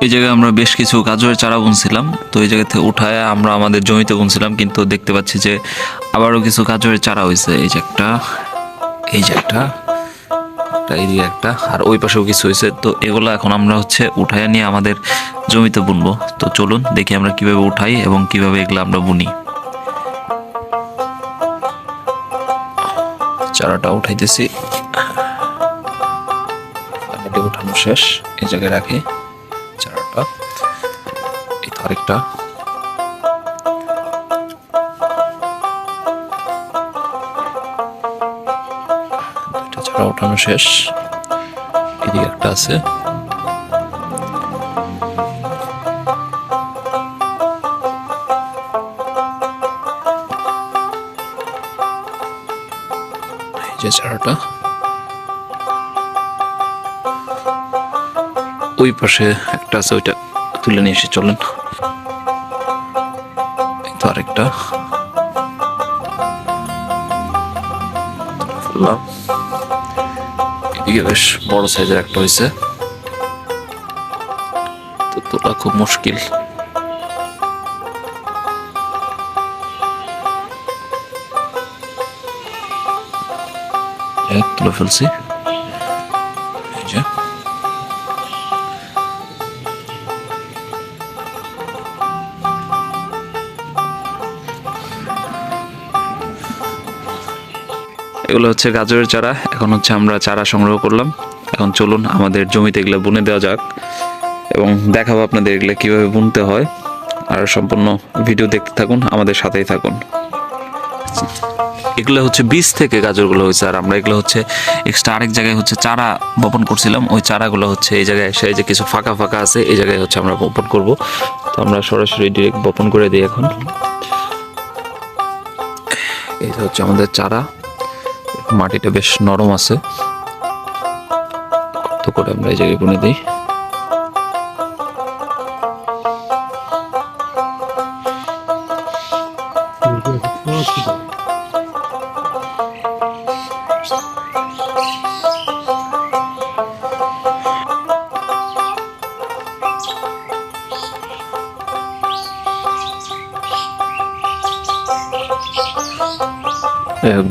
এই জায়গায় আমরা বেশ কিছু গাজরের চারা বুনছিলাম, তো এই জায়গা থেকে উঠায় আমরা আমাদের জমিতে বুনছিলাম, কিন্তু দেখতে পাচ্ছি যে আবারও কিছু গাজরের চারা হয়েছে। এই যে একটা, এই যে একটা, এইদিকে একটা, আর ওই পাশেও কিছু হয়েছে। তো এগুলো এখন আমরা উঠায় নিয়ে আমাদের জমিতে বুনবো। তো চলুন দেখি আমরা কিভাবে উঠাই এবং কিভাবে এগুলো আমরা বুনি। চারাটা উঠাইতেছি, উঠানো শেষ। এই জায়গায় রাখি চারাটা। এই তো আরেকটা, চারা উঠানো শেষ। এদিকে একটা আছে। এই যে চারাটা, ওই পাশে একটা আছে, ওইটা তুলে নিয়ে এসে চলেন। তো আরেকটা এদিকে বেশ বড় সাইজের একটা হয়েছে, তো তোলা খুব মুশকিল। তুলে ফেলছি। এই যে এগুলো গাজরের চারা। এখন আমরা চারা সংগ্রহ করলাম। এখন চলুন আমাদের জমিতে এগুলো বুনে দেওয়া যাক এবং দেখাবো আপনাদের এগুলো কিভাবে বুনতে হয়। আর সম্পূর্ণ ভিডিও দেখতে থাকুন, আমাদের সাথেই থাকুন। এগুলো বীজ থেকে গাজরগুলো হয়েছে, আর আমরা এগুলো এক্সট্রা আরেক জায়গায় চারা বপন করছিলাম। ওই চারাগুলো এই জায়গায় এসে, এই যে কিছু ফাঁকা ফাঁকা আছে, এই জায়গায় আমরা বপন করব। তো আমরা সরাসরি ডিরেক্ট বপন করে দিই এখন। এই যে আমাদের চারা, মাটিটা বেশ নরম আছে, তো করে আমরা এই জায়গায় বুনে দিই।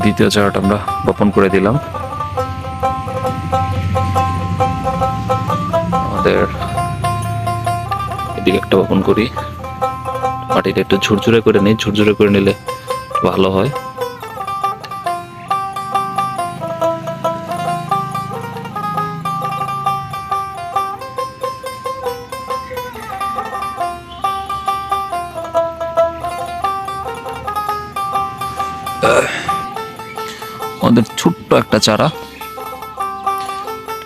দ্বিতীয় চারাটা আমরা বপন করে দিলাম। আমাদের এদিকে একটা বপন করি, মাটিটা একটু ঝুরঝুরে করে নিই, ঝুরঝুরে করে নিলে ভালো হয়। আমাদের ছোট্ট একটা চারা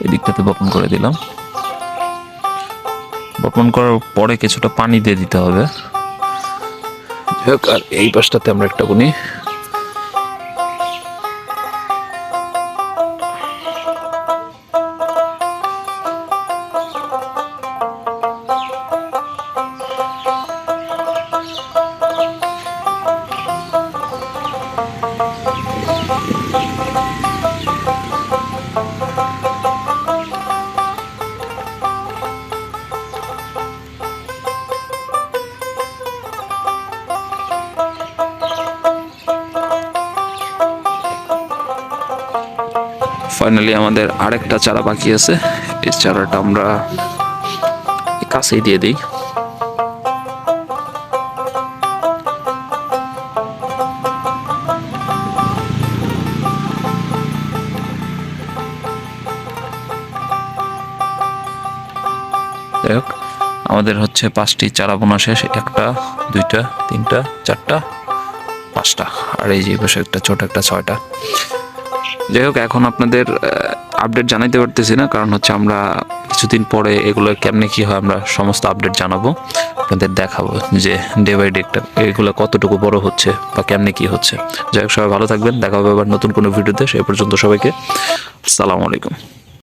এদিকটাতে বপন করে দিলাম। বপন করার পরে কিছুটা পানি দিয়ে দিতে হবে। আর এই পাশটাতে আমরা একটা বুনি। ফাইনালি আমাদের আরেকটা চারা বাকি আছে। এই চারাটা আমরা কাছেই দিয়ে দিই। যাই হোক, আমাদের 5টি চারা বোনা শেষ। একটা, দুইটা, তিনটা, চারটা, পাঁচটা, আর এই যে পাশে একটা ছোট একটা 6টা। যাই হোক, এখন আপনাদের আপডেট জানাইতে পারতেছি না, কারণ আমরা কিছুদিন পরে এগুলো কেমনে কি হয় আমরা সমস্ত আপডেট জানাবো, আপনাদের দেখাবো যে ডে বাই ডে এগুলো কতটুকু বড় হচ্ছে বা কেমনে কি হচ্ছে। যাই হোক, সবাই ভালো থাকবেন, দেখা হবে আবার নতুন কোনো ভিডিওতে। সেই পর্যন্ত সবাইকে আসসালামু আলাইকুম।